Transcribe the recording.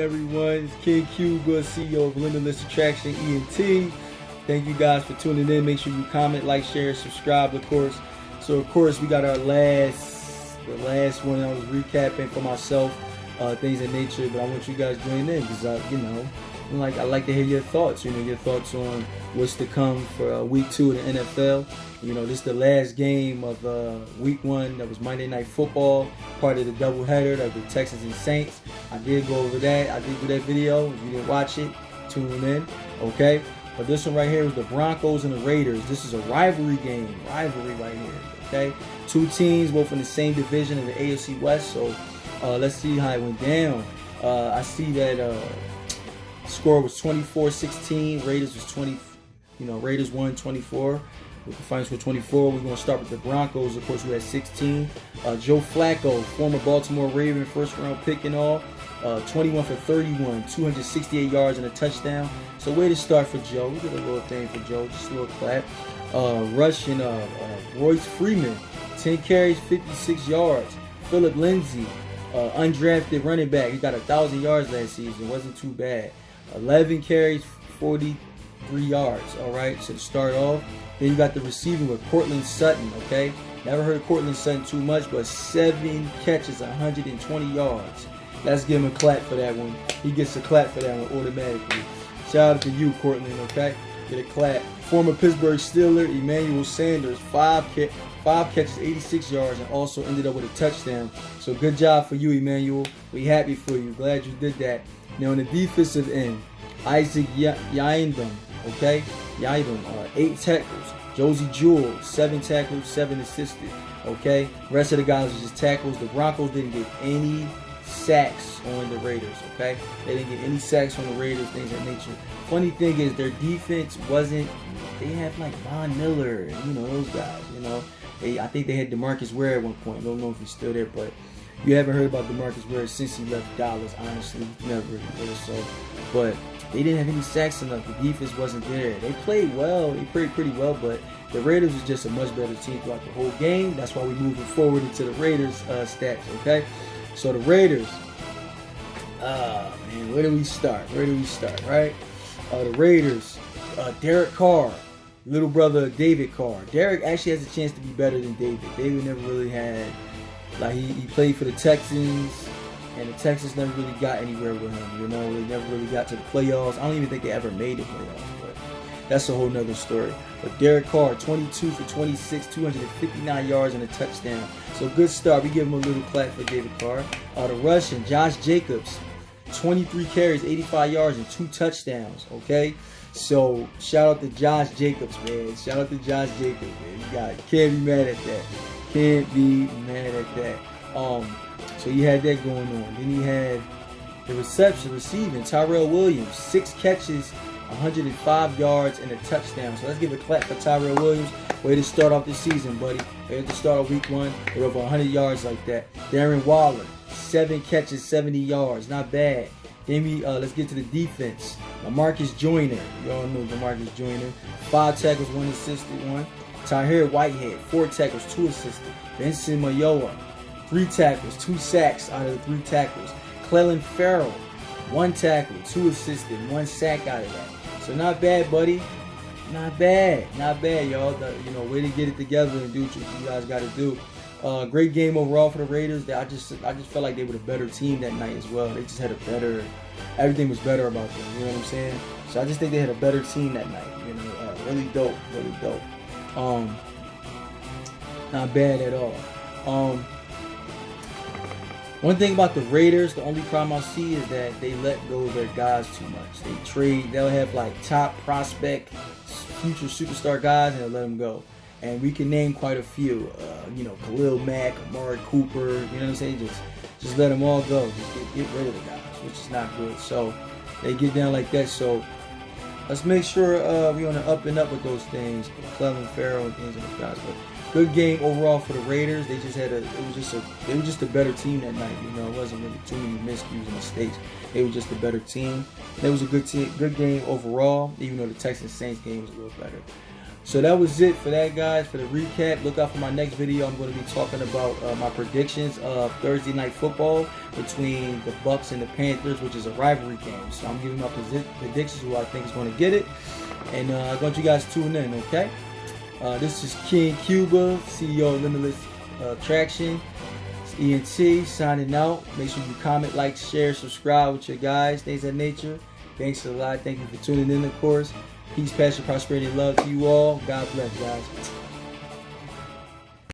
everyone? It's King Cuba, CEO of Limitless Attraction ENT. Thank you guys for tuning in. Make sure you comment, like, share, subscribe, of course. So, of course, we got the last one I was recapping for myself, things of nature. But I want you guys joining in because, I like to hear your thoughts. Your thoughts on what's to come for week 2 of the NFL. This is the last game of week 1. That was Monday Night Football, part of the doubleheader of the Texans and Saints. I did go over that. I did do that video. If you didn't watch it, tune in. Okay. But this one right here is the Broncos and the Raiders. This is a rivalry game. Rivalry right here. Okay. 2 teams, both in the same division of the AFC West. So let's see how it went down. I see that score was 24-16. Raiders was 20. Raiders won 24. With the final score 24. We're going to start with the Broncos, of course, who had 16. Joe Flacco, former Baltimore Raven, first round pick and all. 21 for 31, 268 yards and a touchdown. So way to start for Joe. We did a little thing for Joe, just a little clap. Rushing Royce Freeman, 10 carries, 56 yards. Phillip Lindsay, undrafted running back. He got 1,000 yards last season. Wasn't too bad. 11 carries, 43 yards. All right, so to start off. Then you got the receiving with Cortland Sutton, okay? Never heard of Cortland Sutton too much, but 7 catches, 120 yards. Let's give him a clap for that one. He gets a clap for that one automatically. Shout out to you, Cortland, okay? Get a clap. Former Pittsburgh Steeler, Emmanuel Sanders, 5 catches, 86 yards, and also ended up with a touchdown. So good job for you, Emmanuel. We happy for you. Glad you did that. Now on the defensive end, Isaac Yiadom, okay? Yiadom, 8 tackles. Josie Jewell, 7 tackles, 7 assisted. Okay, rest of the guys was just tackles. The Broncos didn't get any sacks on the Raiders. Okay, they didn't get any sacks on the Raiders, things of that nature. Funny thing is their defense wasn't. They had like Von Miller, those guys. I think they had DeMarcus Ware at one point. I don't know if he's still there, but you haven't heard about DeMarcus Ware since he left Dallas. Honestly, never really so. But they didn't have any sacks enough. The defense wasn't there. They played well. They played pretty well, but the Raiders was just a much better team throughout the whole game. That's why we're moving forward into the Raiders stats, okay? So the Raiders, man, where do we start? Right? The Raiders, Derek Carr, little brother of David Carr. Derek actually has a chance to be better than David. David never really had, he played for the Texans. And the Texans never really got anywhere with him, They never really got to the playoffs. I don't even think they ever made the playoffs, but that's a whole nother story. But Derek Carr, 22 for 26, 259 yards and a touchdown. So good start. We give him a little clap for David Carr. The Russian, Josh Jacobs, 23 carries, 85 yards, and 2 touchdowns, okay? So shout out to Josh Jacobs, man. Can't be mad at that. Can't be mad at that. So he had that going on. Then he had the receiving. Tyrell Williams, 6 catches, 105 yards, and a touchdown. So let's give a clap for Tyrell Williams. Way to start off the season, buddy. Way to start off week 1 with over 100 yards like that. Darren Waller, 7 catches, 70 yards. Not bad. Then let's get to the defense. Marcus Joyner. Y'all know Marcus Joyner. 5 tackles, 1 assisted, 1. Tahir Whitehead, 4 tackles, 2 assisted. Benson Mayowa, 3 tackles, 2 sacks out of the 3 tackles. Clelin Ferrell, 1 tackle, 2 assisted, 1 sack out of that. So not bad, buddy. Not bad, y'all. Way to get it together and do what you guys got to do. Great game overall for the Raiders. I just felt like they were a better team that night as well. They just had everything was better about them. You know what I'm saying? So I just think they had a better team that night. Really dope. Not bad at all. One thing about the Raiders, the only problem I see is that they let go of their guys too much. They'll have top prospect, future superstar guys, and they'll let them go. And we can name quite a few. Khalil Mack, Amari Cooper. You know what I'm saying? Just let them all go. Just get rid of the guys, which is not good. So they get down like that. So let's make sure we're on the up and up with those things. Clelin Ferrell and things like those guys. But good game overall for the Raiders. They were just a better team that night. It wasn't really too many miscues and mistakes. They were just a better team. It was a good game overall, even though the Texans Saints game was a little better. So that was it for that, guys, for the recap. Look out for my next video. I'm going to be talking about my predictions of Thursday Night Football between the Bucs and the Panthers, which is a rivalry game. So I'm giving my predictions who I think is going to get it. And I want you guys to tune in, okay? This is King Cuba, CEO of Limitless Traction. It's ENT signing out. Make sure you comment, like, share, subscribe with your guys, things of that nature. Thanks a lot. Thank you for tuning in, of course. Peace, passion, prosperity, and love to you all. God bless, guys.